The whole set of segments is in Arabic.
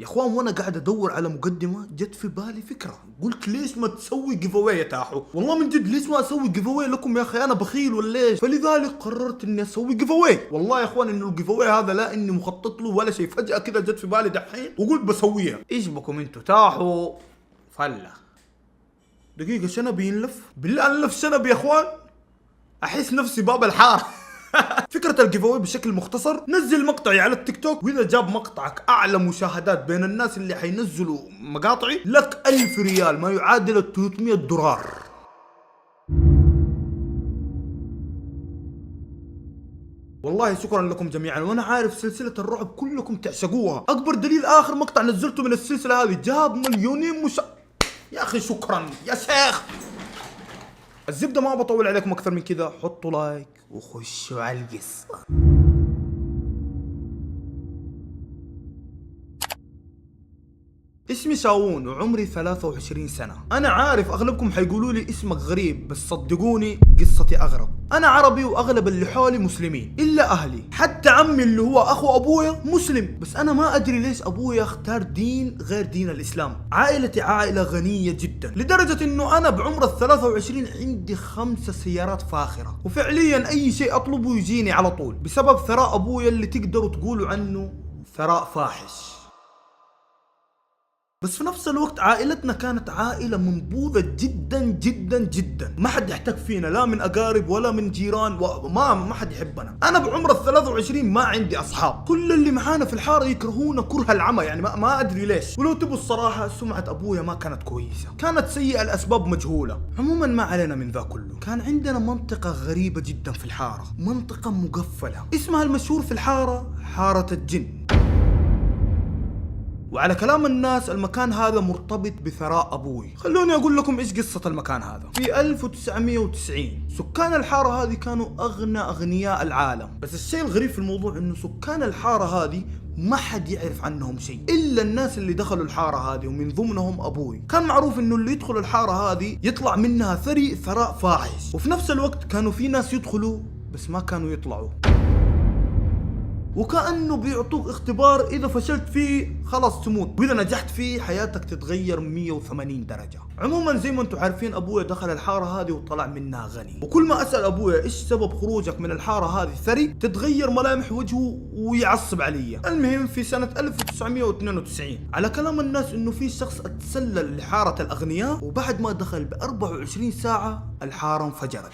يا اخوان وانا قاعد ادور على مقدمه جت في بالي فكره، قلت ليش ما تسوي جيف اواي يا تاحو؟ والله من جد ليش ما اسوي جيف اواي لكم يا اخي؟ انا بخيل ولا ايش؟ فلذلك قررت اني اسوي جيف اواي. والله يا اخوان انه الجيف اواي هذا لا اني مخطط له ولا شيء، فجاه كذا جت في بالي دحين وقلت بسويها. ايش بكم انتوا تاحو فله؟ دقيقه شنب ينلف؟ بالله انلف شنب يا اخوان؟ احس نفسي باب الحاره. فكرة الجيف اواي بشكل مختصر، نزل مقطعي على التيك توك، واذا جاب مقطعك اعلى مشاهدات بين الناس اللي حينزلوا مقاطعي لك 1000 ريال ما يعادل 300 دولار. والله شكرا لكم جميعا، وانا عارف سلسلة الرعب كلكم تعشقوها، اكبر دليل اخر مقطع نزلته من السلسلة هذه جاب مليونين يا اخي شكرا يا شيخ. الزبدة ما بطول عليكم اكثر من كذا، حطوا لايك وخشوا على القصة. اسمي شاوون وعمري 23 سنة. أنا عارف أغلبكم حيقولوا لي اسمك غريب، بس صدقوني قصتي أغرب. أنا عربي وأغلب اللي حولي مسلمين إلا أهلي، حتى عمي اللي هو أخو أبويا مسلم، بس أنا ما أدري ليش أبويا اختار دين غير دين الإسلام. عائلتي عائلة غنية جدا لدرجة إنه أنا بعمر 23 عندي 5 سيارات فاخرة، وفعليا أي شيء أطلبه يجيني على طول بسبب ثراء أبويا اللي تقدروا تقولوا عنه ثراء فاحش. بس في نفس الوقت عائلتنا كانت عائلة منبوذة جدا جدا جدا، ما حد يحتك فينا لا من أقارب ولا من جيران، وما حد يحبنا. أنا بعمر 23 ما عندي أصحاب، كل اللي معانا في الحارة يكرهونا كره العمى، يعني ما أدري ليش. ولو تبوا الصراحة سمعة أبويا ما كانت كويسة، كانت سيئة لأسباب مجهولة. عموما ما علينا من ذا كله. كان عندنا منطقة غريبة جدا في الحارة، منطقة مقفلة اسمها المشهور في الحارة حارة الجن. وعلى كلام الناس المكان هذا مرتبط بثراء أبوي. خلوني أقول لكم إيش قصة المكان هذا. في 1990 سكان الحارة هذه كانوا أغنى أغنياء العالم، بس الشيء الغريب في الموضوع إنه سكان الحارة هذه ما حد يعرف عنهم شيء إلا الناس اللي دخلوا الحارة هذه، ومن ضمنهم أبوي. كان معروف إنه اللي يدخل الحارة هذه يطلع منها ثراء فاحش، وفي نفس الوقت كانوا في ناس يدخلوا بس ما كانوا يطلعوا، وكأنه بيعطوك اختبار إذا فشلت فيه خلاص تموت، وإذا نجحت فيه حياتك تتغير 180 درجة. عموما زي ما انتم عارفين أبويا دخل الحارة هذه وطلع منها غني، وكل ما أسأل أبويا إيش سبب خروجك من الحارة هذه ثري تتغير ملامح وجهه ويعصب علي. المهم في سنة 1992 على كلام الناس إنه في شخص اتسلل لحارة الأغنياء، وبعد ما دخل ب 24 ساعة الحارة انفجرت.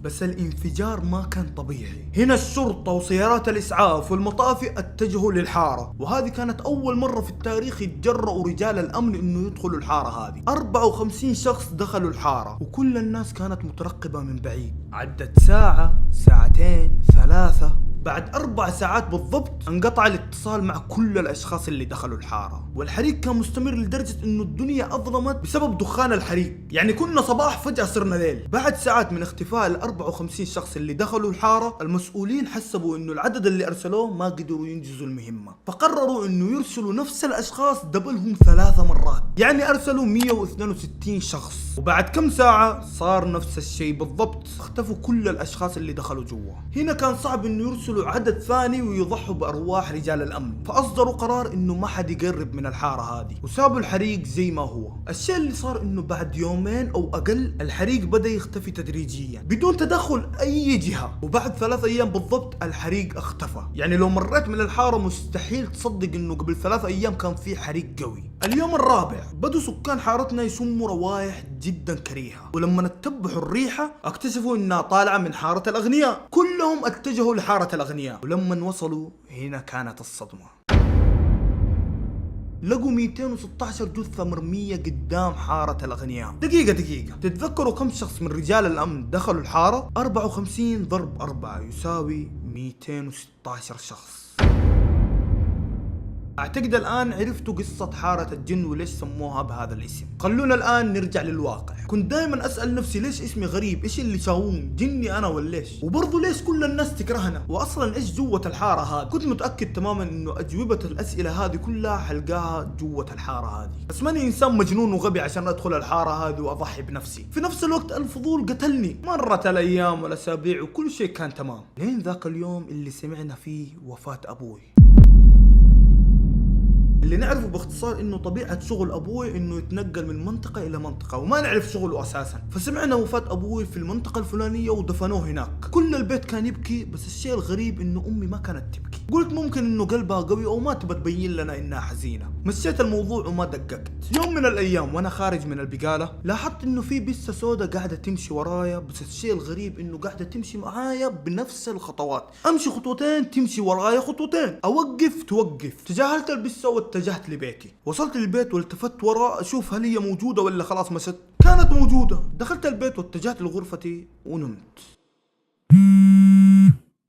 بس الانفجار ما كان طبيعي. هنا الشرطة وسيارات الإسعاف والمطافي اتجهوا للحارة، وهذه كانت أول مرة في التاريخ يتجرؤوا رجال الأمن إنه يدخلوا الحارة هذه. 54 شخص دخلوا الحارة، وكل الناس كانت مترقبة من بعيد. عدت ساعة، ساعتين، 3، بعد 4 ساعات بالضبط انقطع الاتصال مع كل الاشخاص اللي دخلوا الحارة، والحريق كان مستمر لدرجة انه الدنيا اظلمت بسبب دخان الحريق، يعني كنا صباح فجأة صرنا ليل. بعد ساعات من اختفاء ال 54 شخص اللي دخلوا الحارة، المسؤولين حسبوا انه العدد اللي ارسلوه ما قدروا ينجزوا المهمة، فقرروا انه يرسلوا نفس الاشخاص دبلهم 3 مرات، يعني ارسلوا 162 شخص. وبعد كم ساعة صار نفس الشيء بالضبط، اختفوا كل الاشخاص اللي دخلوا جوا. هنا كان صعب انه يرسلوا عدد ثاني ويضحوا بارواح رجال الامن، فاصدروا قرار انه ما حد يقرب من الحارة هذه، وسابوا الحريق زي ما هو. الشيء اللي صار انه بعد يومين او اقل الحريق بدأ يختفي تدريجيا بدون تدخل اي جهة، وبعد 3 ايام بالضبط الحريق اختفى. يعني لو مريت من الحارة مستحيل تصدق انه قبل 3 ايام كان في حريق قوي. اليوم الرابع بدوا سكان حارتنا يشموا روايح جدا كريهة، ولما اتبعوا الريحة اكتشفوا انها طالعة من حارة الاغنياء. كلهم اتجهوا لحارة الاغنياء، ولما وصلوا هنا كانت الصدمة. لقوا 216 جثة مرمية قدام حارة الأغنياء. دقيقة، تتذكروا كم شخص من رجال الأمن دخلوا الحارة؟ 54 ضرب 4 يساوي 216 شخص. اعتقد الان عرفتوا قصة حارة الجن وليش سموها بهذا الاسم. خلونا الان نرجع للواقع. كنت دائما اسأل نفسي ليش اسمي غريب، ايش اللي شاوون، جني انا ولا ايش؟ وبرضه ليش كل الناس تكرهنا، واصلا ايش جوة الحارة هذه؟ كنت متأكد تماما انه اجوبة الاسئلة هذه كلها حلقاها جوة الحارة هذه، بس ماني انسان مجنون وغبي عشان ادخل الحارة هذه واضحي بنفسي. في نفس الوقت الفضول قتلني. مرت الايام والاسابيع وكل شيء كان تمام، لين ذاك اليوم اللي سمعنا فيه وفاة ابوي. اللي نعرفه باختصار انه طبيعة شغل ابوي انه يتنقل من منطقة الى منطقة، وما نعرف شغله اساسا. فسمعنا وفاة ابوي في المنطقة الفلانية ودفنوه هناك. كل البيت كان يبكي، بس الشيء الغريب انه امي ما كانت تبكي. قلت ممكن انه قلبها قوي او ما تبى تبين لنا انها حزينة. مشيت الموضوع وما دققت. يوم من الايام وانا خارج من البقالة لاحظت انه في بسة سودة قاعدة تمشي ورايا، بس الشيء الغريب انه قاعدة تمشي معايا بنفس الخطوات. امشي خطوتين تمشي ورايا خطوتين، اوقف توقف. تجاهلت البسة واتجهت لبيتي. وصلت للبيت والتفت وراء اشوف هل هي موجودة ولا خلاص مشت. كانت موجودة. دخلت البيت واتجهت لغرفتي ونمت.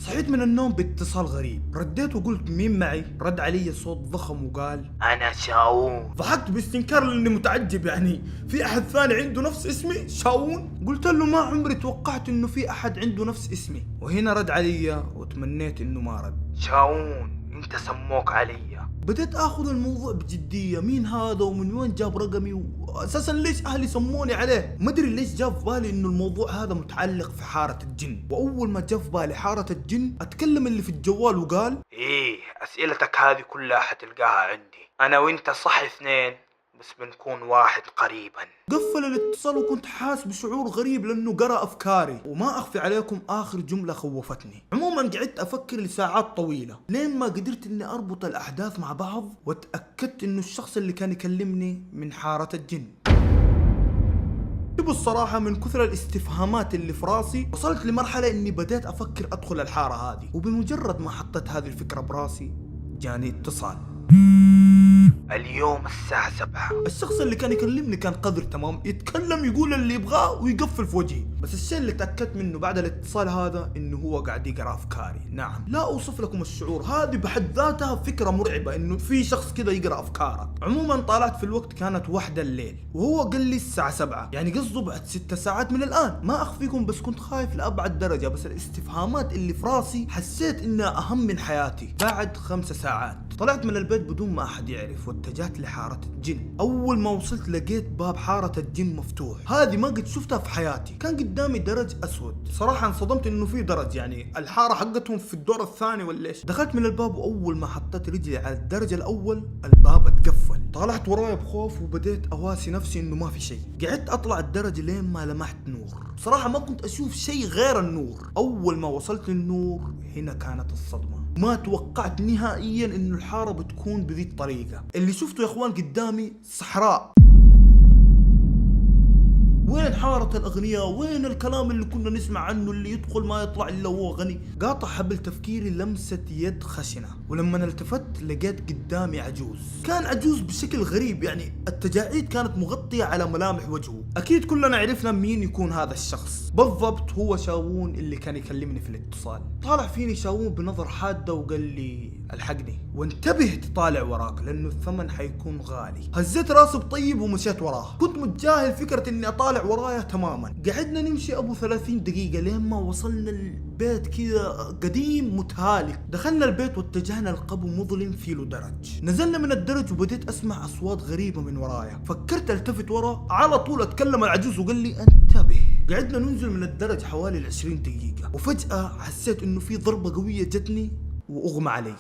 صحيت من النوم باتصال غريب. رديت وقلت مين معي؟ رد علي صوت ضخم وقال انا شاوون. ضحكت باستنكار لاني متعجب، يعني في احد ثاني عنده نفس اسمي شاوون؟ قلت له ما عمري توقعت انه في احد عنده نفس اسمي. وهنا رد علي وتمنيت انه ما رد. شاوون انت سموك علي. بديت اخذ الموضوع بجدية، مين هذا ومن وين جاب رقمي واساسا ليش اهلي سموني عليه؟ ما ادري ليش جاب في بالي انه الموضوع هذا متعلق في حارة الجن. واول ما جاء في بالي حارة الجن اتكلم اللي في الجوال وقال ايه اسئلتك هذه كلها حتلقاها عندي، انا وانت صح اثنين بس بنكون واحد قريبا. قفل الاتصال وكنت حاس بشعور غريب لانه قرأ افكاري. وما اخفي عليكم اخر جملة خوفتني. عموما قعدت افكر لساعات طويلة لين ما قدرت اني اربط الاحداث مع بعض، واتأكدت انه الشخص اللي كان يكلمني من حارة الجن. الصراحة من كثر الاستفهامات اللي في راسي وصلت لمرحلة اني بديت افكر ادخل الحارة هذه. وبمجرد ما حطيت هذه الفكرة براسي جاني اتصال. اليوم الساعة 7. الشخص اللي كان يكلمني كان قذر تمام، يتكلم يقول اللي يبغاه ويقفل في وجهي. بس الشيء اللي تأكدت منه بعد الاتصال هذا انه هو قاعد يقرأ افكاري. نعم لا اوصف لكم الشعور، هذه بحد ذاتها فكرة مرعبة انه في شخص كذا يقرأ افكارك. عموما طالعت في الوقت كانت 1 الليل وهو قال لي الساعة 7، يعني قصده بعد 6 ساعات من الان. ما اخفيكم بس كنت خايف لأبعد درجة، بس الاستفهامات اللي في راسي حسيت انها اهم من حياتي. بعد 5 ساعات طلعت من البيت بدون ما احد يعرف واتجهت لحارة الجن. اول ما وصلت لقيت باب حارة الجن مفتوح. هذه ما قد شفتها في حياتي. كان قدامي درج اسود. صراحة انصدمت انه في درج، يعني الحارة حقتهم في الدور الثاني ولا ايش. دخلت من الباب واول ما حطيت رجلي على الدرج الاول الباب اتقفل. طلعت ورايا بخوف وبديت اواسي نفسي انه ما في شيء. قعدت اطلع الدرج لين ما لمحت نور. بصراحة ما كنت اشوف شيء غير النور. اول ما وصلت للنور هنا كانت الصدمة. ما توقعت نهائيا انه الحارة بتكون بذي الطريقة. اللي شفته يا اخوان قدامي صحراء. وين حارة الأغنياء؟ وين الكلام اللي كنا نسمع عنه اللي يدخل ما يطلع إلا هو غني؟ قاطع حبل تفكيري لمسة يد خشنة، ولما التفت لقيت قدامي عجوز. كان عجوز بشكل غريب، يعني التجاعيد كانت مغطية على ملامح وجهه. أكيد كلنا عرفنا مين يكون هذا الشخص. بالضبط هو شاوون اللي كان يكلمني في الاتصال. طالع فيني شاوون بنظر حادة وقال لي الحقني وانتبه تطالع وراك لأنه الثمن حيكون غالي. هزيت راسي بطيب ومشيت وراه. كنت متجاهل فكرة اني اطالع ورايا تماما. قعدنا نمشي ابو 30 دقيقة لين ما وصلنا البيت كذا قديم متهالك. دخلنا البيت واتجهنا لقبو مظلم فيه له درج. نزلنا من الدرج وبديت اسمع اصوات غريبة من ورايا. فكرت التفت ورا، على طول اتكلم العجوز وقال لي انتبه. قعدنا ننزل من الدرج حوالي 20 دقيقة وفجأة حسيت انه في ضربة قوية جتني واغمى علي.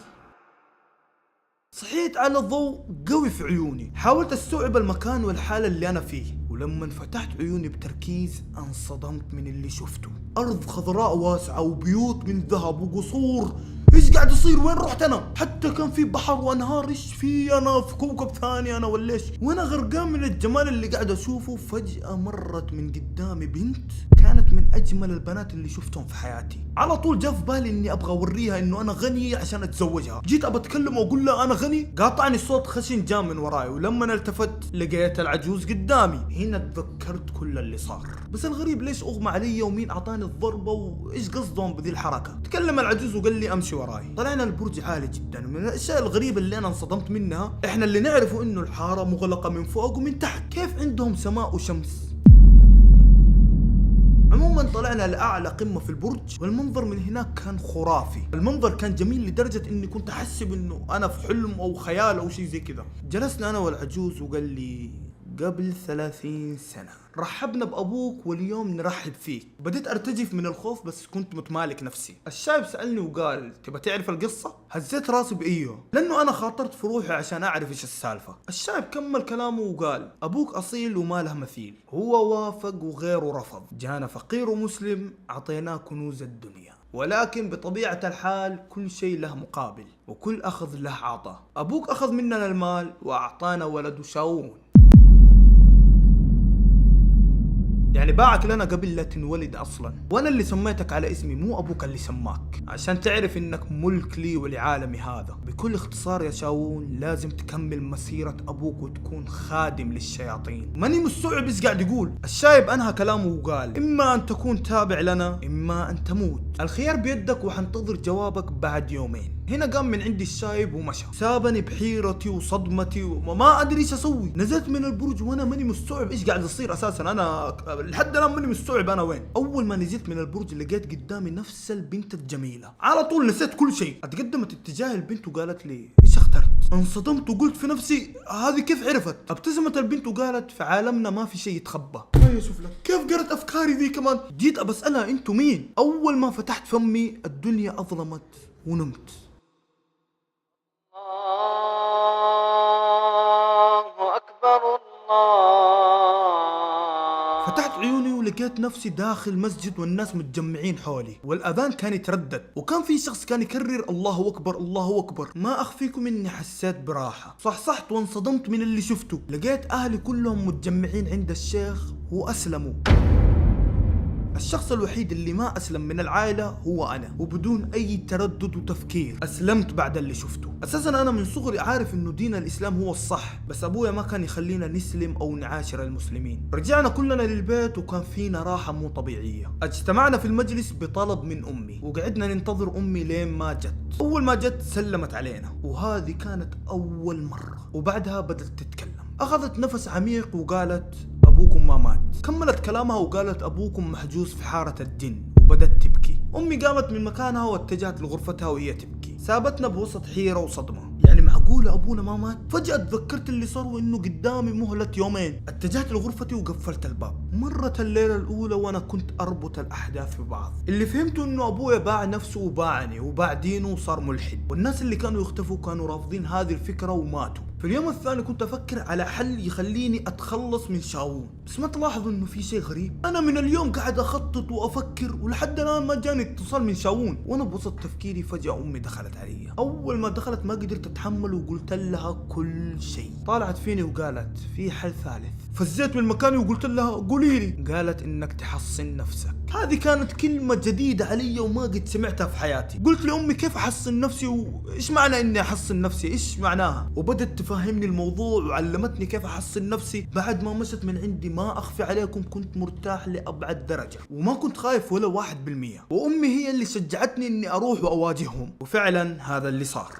صحيت على ضوء قوي في عيوني. حاولت استوعب المكان والحالة اللي انا فيه، ولما فتحت عيوني بتركيز انصدمت من اللي شفته. ارض خضراء واسعة وبيوت من ذهب وقصور. ايش قاعد يصير؟ وين رحت انا؟ حتى كان في بحر وانهار. ايش في انا في كوكب ثاني انا ولا ايش؟ وانا غرقان من الجمال اللي قاعد اشوفه فجأة مرت من قدامي بنت كانت من اجمل البنات اللي شفتهم في حياتي. على طول جاء في بالي اني ابغى اوريها انه انا غني عشان اتزوجها. جيت ابى اتكلم واقول لها انا غني، قاطعني صوت خشن جاء من وراي، ولما التفت لقيت العجوز قدامي. هنا تذكرت كل اللي صار. بس الغريب ليش اغمى علي ومين اعطاني الضربة وايش قصدهم بذي الحركة. تكلم العجوز وقال لي امشي وراي. طلعنا البرج عالي جدا، من الاشياء الغريبة اللي انا انصدمت منها احنا اللي نعرفه انه الحارة مغلقة من فوق ومن تحت، كيف عندهم سماء وشمس؟ عموما طلعنا لأعلى قمة في البرج والمنظر من هناك كان خرافي. المنظر كان جميل لدرجة اني كنت احسب انه انا في حلم او خيال او شيء زي كذا. جلسنا انا والعجوز وقال لي قبل 30 سنة رحبنا بأبوك واليوم نرحب فيك. بديت أرتجف من الخوف بس كنت متمالك نفسي. الشايب سألني وقال تبى تعرف القصة؟ هزيت راسي بأيوه لأنه أنا خاطرت في روحي عشان أعرف إيش السالفة. الشايب كمل كلامه وقال أبوك أصيل وما له مثيل، هو وافق وغيره رفض، جانا فقير ومسلم أعطيناه كنوز الدنيا، ولكن بطبيعة الحال كل شيء له مقابل وكل أخذ له عطاء. أبوك أخذ مننا المال وأعطانا ولده شاوون، يعني باعك لنا قبل لا تنولد اصلا، وانا اللي سميتك على اسمي مو ابوك اللي سماك، عشان تعرف انك ملك لي ولعالمي هذا. بكل اختصار يا شاوون لازم تكمل مسيرة ابوك وتكون خادم للشياطين. ماني مستوعب ايش قاعد يقول. الشايب انهى كلامه وقال اما ان تكون تابع لنا اما ان تموت، الخيار بيدك وحنتظر جوابك بعد يومين. هنا قام من عندي الشايب ومشى، سابني بحيرتي وصدمتي وما ادري ايش اسوي. نزلت من البرج وانا ماني مستوعب ايش قاعد يصير اساسا، انا لحد الان ماني مستوعب انا وين. اول ما نزلت من البرج لقيت قدامي نفس البنت الجميله، على طول نسيت كل شيء. اتقدمت اتجاه البنت وقالت لي ايش اخترت؟ انصدمت وقلت في نفسي هذه كيف عرفت؟ ابتسمت البنت وقالت في عالمنا ما في شيء يتخبى. هيا شوف لك كيف قرت افكاري ذي كمان. جيت ابسالها انتوا مين؟ اول ما فتحت فمي الدنيا اظلمت ونمت. الله أكبر الله. فتحت عيوني ولقيت نفسي داخل مسجد والناس متجمعين حولي والأذان كان يتردد وكان في شخص كان يكرر الله أكبر الله أكبر. ما أخفيكم إني حسيت براحة، صحصحت وانصدمت من اللي شفته. لقيت أهلي كلهم متجمعين عند الشيخ وأسلموا. الشخص الوحيد اللي ما أسلم من العائلة هو أنا، وبدون أي تردد وتفكير أسلمت بعد اللي شفته. أساسا أنا من صغري عارف إنه دين الإسلام هو الصح، بس أبويا ما كان يخلينا نسلم أو نعاشر المسلمين. رجعنا كلنا للبيت وكان فينا راحة مو طبيعية. اجتمعنا في المجلس بطلب من أمي وقعدنا ننتظر أمي لين ما جت. أول ما جت سلمت علينا وهذه كانت أول مرة، وبعدها بدأت تتكلم. أخذت نفس عميق وقالت أبوكم ما مات. كملت كلامها وقالت أبوكم محجوز في حارة الجن، وبدت تبكي. أمي قامت من مكانها واتجهت لغرفتها وهي تبكي، سابتنا بوسط حيرة وصدمة. يعني معقولة أبونا ما مات؟ فجأة تذكرت اللي صار وإنه قدامي مهلة يومين. اتجهت لغرفتي وقفلت الباب. مرت الليلة الأولى وأنا كنت أربط الأحداث في بعض. اللي فهمته إنه أبويا باع نفسه وباعني وباع دينه وصار ملحد، والناس اللي كانوا يختفوا كانوا رافضين هذه الفكرة وماتوا. في اليوم الثاني كنت أفكر على حل يخليني أتخلص من شاوون، بس ما تلاحظوا إنه في شيء غريب؟ أنا من اليوم قاعد أخطط وأفكر ولحد الآن ما جاني اتصال من شاوون. وأنا بوسط تفكيري فجأة أمي دخلت علي. أول ما دخلت ما قدرت أتحمل وقلت لها كل شيء. طالعت فيني وقالت في حل ثالث. فزيت من مكاني وقلت لها قولي لي. قالت إنك تحصن نفسك. هذه كانت كلمة جديدة علي وما قد سمعتها في حياتي. قلت لأمي كيف أحصن نفسي وإيش معنى إني أحصن نفسي؟ إيش معناها؟ وبدت تفهمني الموضوع وعلمتني كيف أحصن نفسي. بعد ما مشت من عندي ما أخفي عليكم كنت مرتاح لأبعد درجة وما كنت خايف ولا 1%. وأمي هي اللي شجعتني إني أروح وأواجههم، وفعلا هذا اللي صار.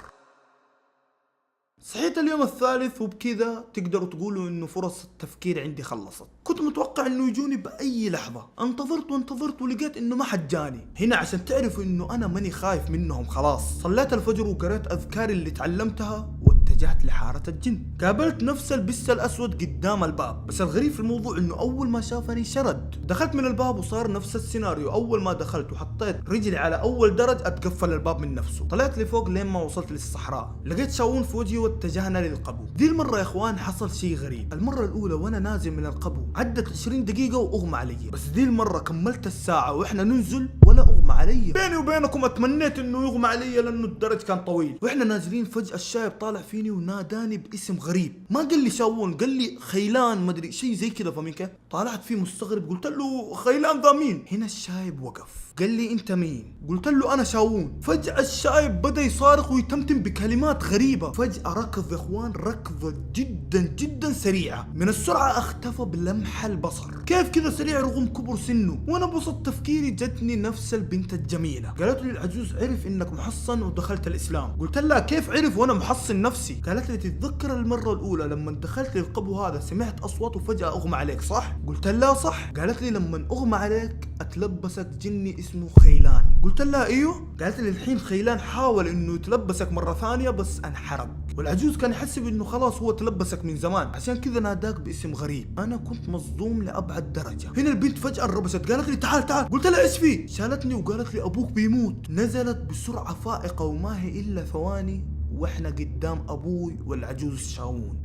صحيت اليوم الثالث وبكذا تقدروا تقولوا انه فرص التفكير عندي خلصت. كنت متوقع انه يجوني باي لحظة. انتظرت ولقيت انه ما حد جاني. هنا عشان تعرفوا انه انا ماني خايف منهم خلاص صليت الفجر وقريت اذكاري اللي تعلمتها واتجهت لحارة الجن. قابلت نفس البس الاسود قدام الباب، بس الغريب في الموضوع انه اول ما شافني شرد. دخلت من الباب وصار نفس السيناريو. اول ما دخلت وحطيت رجلي على اول درج اتقفل الباب من نفسه. طلعت لفوق لين ما وصلت للصحراء. لقيت شاوون في وجهي واتجهنا للقبو. دي المرة يا اخوان حصل شيء غريب. المرة الاولى وانا نازل من القبو عدت 20 دقيقة واغمى علي، بس دي المرة كملت الساعة واحنا ننزل ولا اغمى علي. بيني وبينكم اتمنيت انه يغمى علي لانه الدرج كان طويل. واحنا نازلين فجأة الشايب طالع فيني وناداني باسم غريب. ما قال لي شاوون، قال لي خيلان مدري شيء زي كذا. فاهمين كيف؟ طالعت فيه مستغرب قلت له خيلان ذا مين؟ هنا الشايب وقف قال لي انت مين؟ قلت له انا شاوون. فجأة الشايب بدأ يصارخ ويتمتم بكلمات غريبة. فجأة ركض يا اخوان ركضة جدا سريعة. من السرعة اختفى بلمح البصر. كيف كذا سريع رغم كبر سنه؟ وانا بسط تفكيري جتني نفس نفس البنت الجميلة. قالت لي العجوز عرف انك محصن ودخلت الاسلام. قلت لها كيف عرف وانا محصن نفسي؟ قالت لي تتذكر المرة الاولى لما دخلت للقبو هذا سمعت اصوات وفجأة اغمى عليك صح؟ قلت لها صح. قالت لي لما اغمى عليك اتلبسك جني اسمه خيلان. قلت لها ايوه. قالت لي الحين خيلان حاول انه يتلبسك مرة ثانية بس انحرق، والعجوز كان يحسب انه خلاص هو تلبسك من زمان عشان كذا ناداك باسم غريب. انا كنت مصدوم لابعد درجة. هنا البنت فجأة انربست قالت لي تعال تعال. قلت لها ايش في؟ شالتني وقالت لي ابوك بيموت. نزلت بسرعة فائقة وما هي الا ثواني واحنا قدام ابوي والعجوز شاون.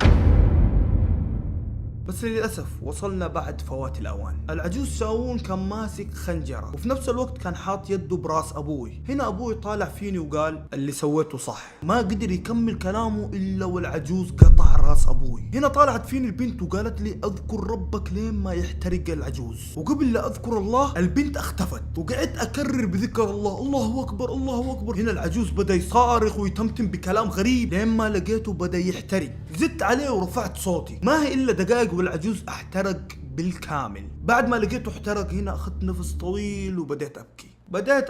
بس للأسف وصلنا بعد فوات الأوان. العجوز شاون كان ماسك خنجرة وفي نفس الوقت كان حاط يده براس أبوي. هنا أبوي طالع فيني وقال اللي سويته صح. ما قدر يكمل كلامه إلا والعجوز قطع راس أبوي. هنا طالعت فيني البنت وقالت لي أذكر ربك لين ما يحترق العجوز. وقبل لا أذكر الله البنت اختفت وقعدت أكرر بذكر الله، الله أكبر الله أكبر. هنا العجوز بدأ يصارخ ويتمتم بكلام غريب لين ما لقيته بدأ يحترق. زدت عليه ورفعت صوتي. ما هي إلا دقائق والعجوز احترق بالكامل. بعد ما لقيته احترق هنا اخذت نفس طويل وبدأت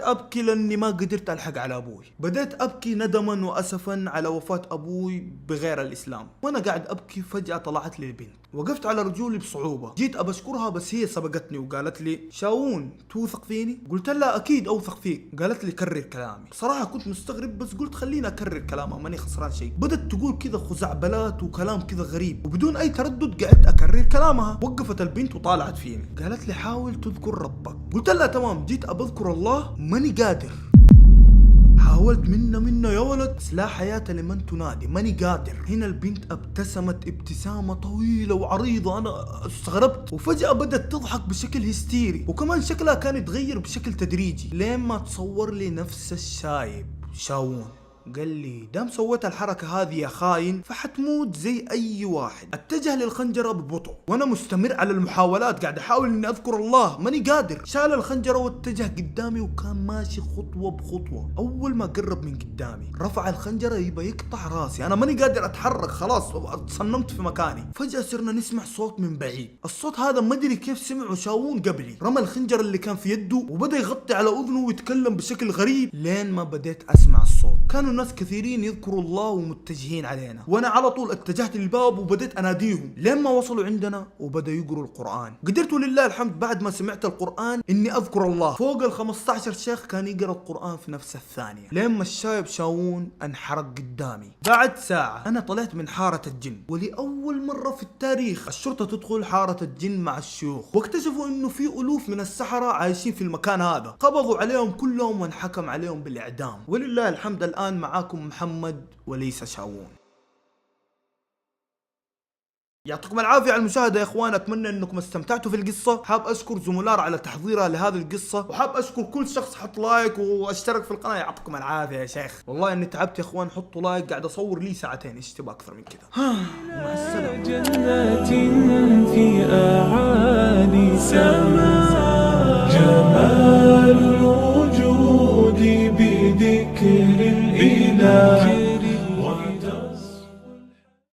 ابكي لاني ما قدرت الحق على ابوي. بدأت ابكي ندما واسفا على وفاة ابوي بغير الاسلام. وانا قاعد ابكي فجأة طلعت لي البنت. وقفت على رجولي بصعوبة. جيت ابشكرها بس هي سبقتني وقالت لي شاون توثق فيني؟ قلت لها اكيد اوثق فيك. قالت لي كرر كلامي. صراحة كنت مستغرب بس قلت خليني اكرر كلامها ماني خسران شيء. بدت تقول كذا خزعبلات وكلام كذا غريب وبدون اي تردد قعدت اكرر كلامها. وقفت البنت وطالعت فيني قالت لي حاول تذكر ربك. قلت لها تمام. جيت ابذكر الله ماني قادر. حاولت منا يا ولد بس لا حياة لمن تنادي ماني قادر. هنا البنت ابتسمت ابتسامة طويلة وعريضة. انا استغربت وفجأة بدأت تضحك بشكل هستيري وكمان شكلها كان يتغير بشكل تدريجي لين ما تصور لي نفس الشايب شاون. قال لي دام سويت الحركة هذه يا خاين فحتموت زي اي واحد. اتجه للخنجرة ببطء وانا مستمر على المحاولات قاعد احاول اني اذكر الله ماني قادر. شال الخنجرة واتجه قدامي وكان ماشي خطوة بخطوة. اول ما قرب من قدامي رفع الخنجرة يبى يقطع راسي. انا ماني قادر اتحرك خلاص تصنمت في مكاني. فجأة صرنا نسمع صوت من بعيد. الصوت هذا ما ادري كيف سمعه شاون قبلي. رمى الخنجر اللي كان في يده وبدأ يغطي على اذنه ويتكلم بشكل غريب لين ما بديت اسمع الصوت. كانوا ناس كثيرين يذكروا الله ومتجهين علينا وانا على طول اتجهت للباب وبديت اناديهم لين ما وصلوا عندنا وبدأوا يقروا القرآن. قدرت لله الحمد بعد ما سمعت القرآن اني اذكر الله. فوق ال 15 شيخ كان يقرا القرآن في نفس الثانية لين ما الشايب شاون انحرق قدامي. بعد ساعة انا طلعت من حارة الجن ولأول مرة في التاريخ الشرطة تدخل حارة الجن مع الشيوخ واكتشفوا انه في الوف من السحرة عايشين في المكان هذا. قبضوا عليهم كلهم وانحكم عليهم بالاعدام. ولله الحمد الان معاكم محمد وليس شاون. يعطيكم العافية على المشاهدة يا اخوان. اتمنى انكم استمتعتوا في القصة. حاب اشكر زملار على تحضيرها لهذه القصة وحاب اشكر كل شخص حط لايك واشترك في القناة. يعطيكم العافية يا شيخ والله اني تعبت يا اخوان. حطوا لايك قاعد اصور لي ساعتين ايش تبغى اكثر من كذا. مع السلامة. جنات في اعالي سماء جمال الوجود بذكر الإله.